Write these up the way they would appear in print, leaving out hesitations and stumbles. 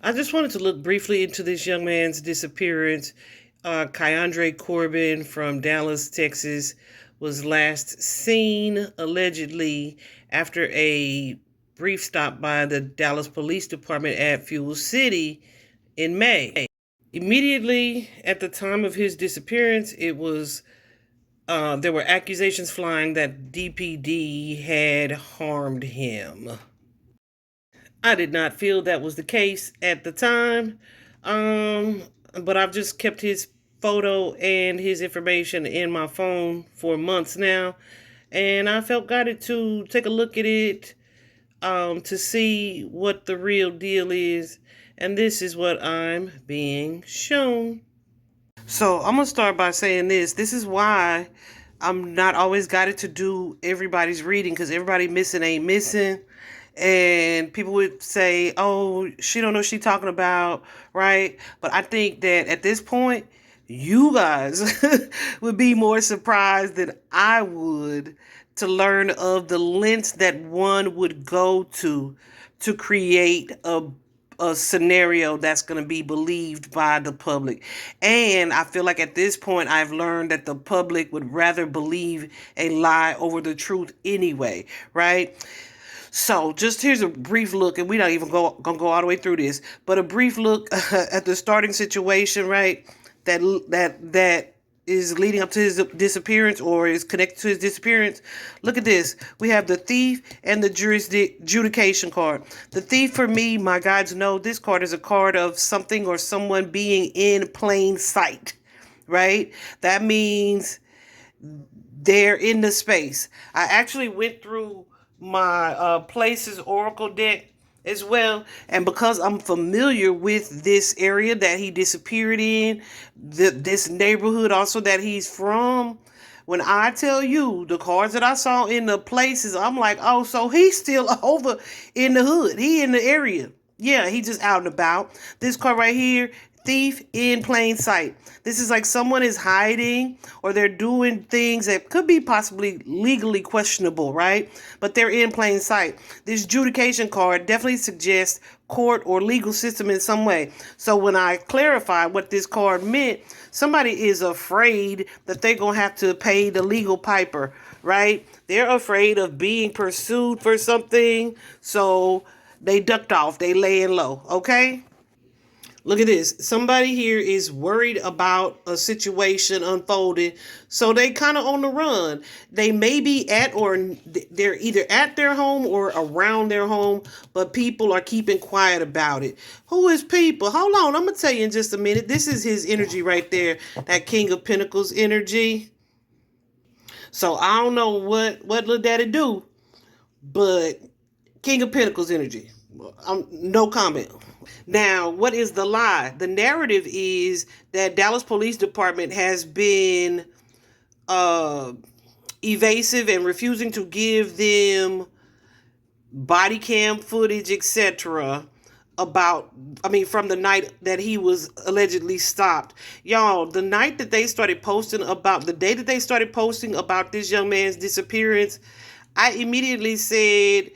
I just wanted to look briefly into this young man's disappearance. Khyondre Corbin from Dallas, Texas, was last seen allegedly after a brief stop by the Dallas Police Department at Fuel City in May. Immediately at the time of his disappearance, there were accusations flying that DPD had harmed him. I did not feel that was the case at the time. Um, but I've just kept his photo and his information in my phone for months now. And I felt guided to take a look at it to see what the real deal is. And this is what I'm being shown. So I'm going to start by saying this. This is why I'm not always guided to do everybody's reading, because everybody missing ain't missing. And people would say, oh, she don't know what she talking about, right? But I think that at this point, you guys would be more surprised than I would to learn of the lengths that one would go to create a scenario that's going to be believed by the public. And I feel like at this point, I've learned that the public would rather believe a lie over the truth anyway, right? So just here's a brief look, and we're not even gonna go all the way through this, but a brief look at the starting situation, right? That is leading up to his disappearance or is connected to his disappearance. Look at this. We have the thief and the adjudication card. The thief, for me, my guides know this card is a card of something or someone being in plain sight, right? That means they're in the space. I actually went through my Places Oracle deck as well, and because I'm familiar with this area that he disappeared in, this neighborhood also that he's from, when I tell you the cards that I saw in the places, I'm like, oh, so he's still over in the hood. He in the area. Yeah, he just out and about. This card right here, thief in plain sight. This is like someone is hiding or they're doing things that could be possibly legally questionable, right? But they're in plain sight. This adjudication card definitely suggests court or legal system in some way. So when I clarify what this card meant, somebody is afraid that they're going to have to pay the legal piper, right? They're afraid of being pursued for something. So they ducked off. They laying low, okay? Look at this. Somebody here is worried about a situation unfolding, so they kind of on the run. They may be at or they're either at their home or around their home, but people are keeping quiet about it. Who is people? Hold on, I'm gonna tell you in just a minute. This is his energy right there, that King of Pentacles energy. So I don't know what little daddy do, but King of Pentacles energy. No comment. Now, what is the lie? The narrative is that Dallas Police Department has been uh, evasive and refusing to give them body cam footage, etc. From the night that he was allegedly stopped. Y'all, the day that they started posting about this young man's disappearance, I immediately said,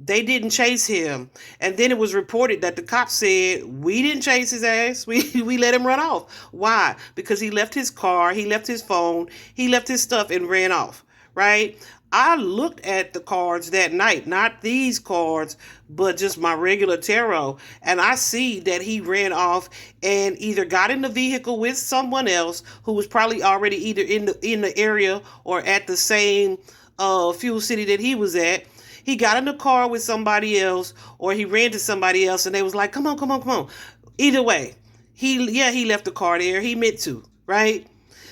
they didn't chase him. And then it was reported that the cops said, we didn't chase his ass. We let him run off. Why? Because he left his car, he left his phone, he left his stuff and ran off, right? I looked at the cards that night, not these cards, but just my regular tarot. And I see that he ran off and either got in the vehicle with someone else who was probably already either in the area or at the same Fuel City that he was at. He got in the car with somebody else, or he ran to somebody else, and they was like, "Come on, come on, come on." Either way, he left the car there. He meant to, right?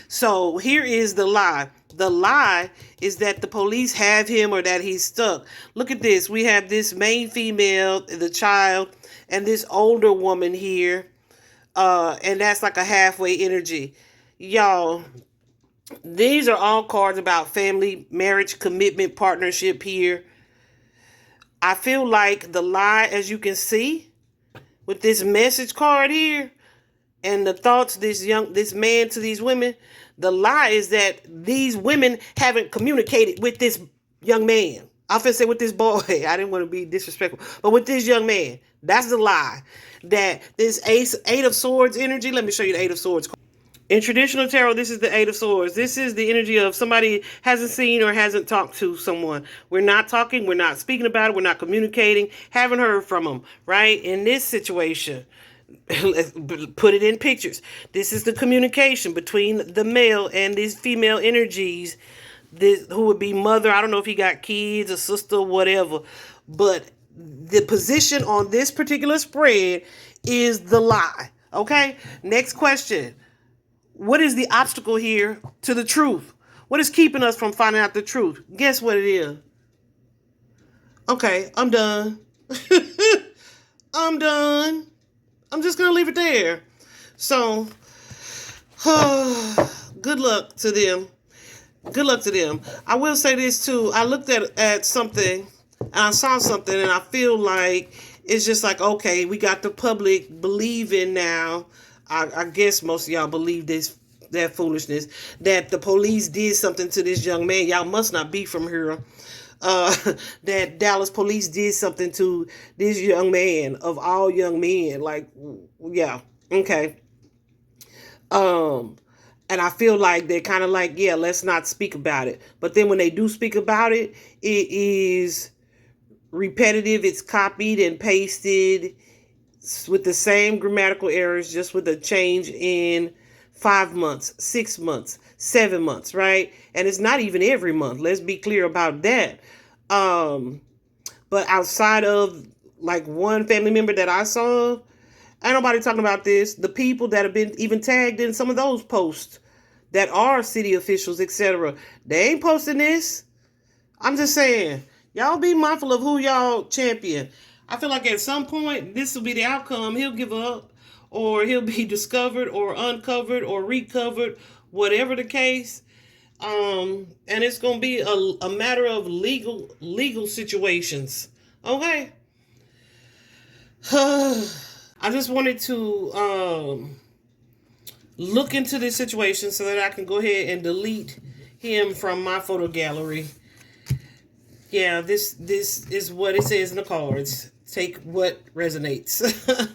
So here is the lie. The lie is that the police have him or that he's stuck. Look at this. We have this main female, the child, and this older woman here, and that's like a halfway energy, y'all. These are all cards about family, marriage, commitment, partnership here. I feel like the lie, as you can see, with this message card here, and the thoughts this man to these women, the lie is that these women haven't communicated with this young man. I feel say with this boy. I didn't want to be disrespectful, but with this young man, that's the lie. that this Eight of Swords energy. Let me show you the Eight of Swords. In traditional tarot, this is the Eight of Swords. This is the energy of somebody hasn't seen or hasn't talked to someone. We're not talking. We're not speaking about it. We're not communicating. Haven't heard from them, right? In this situation, let's put it in pictures. This is the communication between the male and these female energies. This, who would be mother. I don't know if he got kids, a sister, whatever. But the position on this particular spread is the lie. Okay? Next question. What is the obstacle here to the truth? What is keeping us from finding out the truth? Guess what it is? Okay, I'm done. I'm done. I'm just going to leave it there. So, good luck to them. Good luck to them. I will say this too. I looked at something and I saw something and I feel like it's just like, okay, we got the public believing now. I guess most of y'all believe that foolishness, that the police did something to this young man. Y'all must not be from here. That Dallas police did something to this young man of all young men. Like, yeah, okay. And I feel like they're kind of like, yeah, let's not speak about it. But then when they do speak about it, it is repetitive. It's copied and pasted with the same grammatical errors, just with a change in 5 months, 6 months, 7 months, right? And it's not even every month. Let's be clear about that. But outside of like one family member that I saw, ain't nobody talking about this. The people that have been even tagged in some of those posts that are city officials, etc., they ain't posting this. I'm just saying, y'all be mindful of who y'all champion. I feel like at some point, this will be the outcome. He'll give up, or he'll be discovered, or uncovered, or recovered, whatever the case. And it's going to be a matter of legal situations. Okay? I just wanted to look into this situation so that I can go ahead and delete him from my photo gallery. Yeah, this is what it says in the cards. Take what resonates.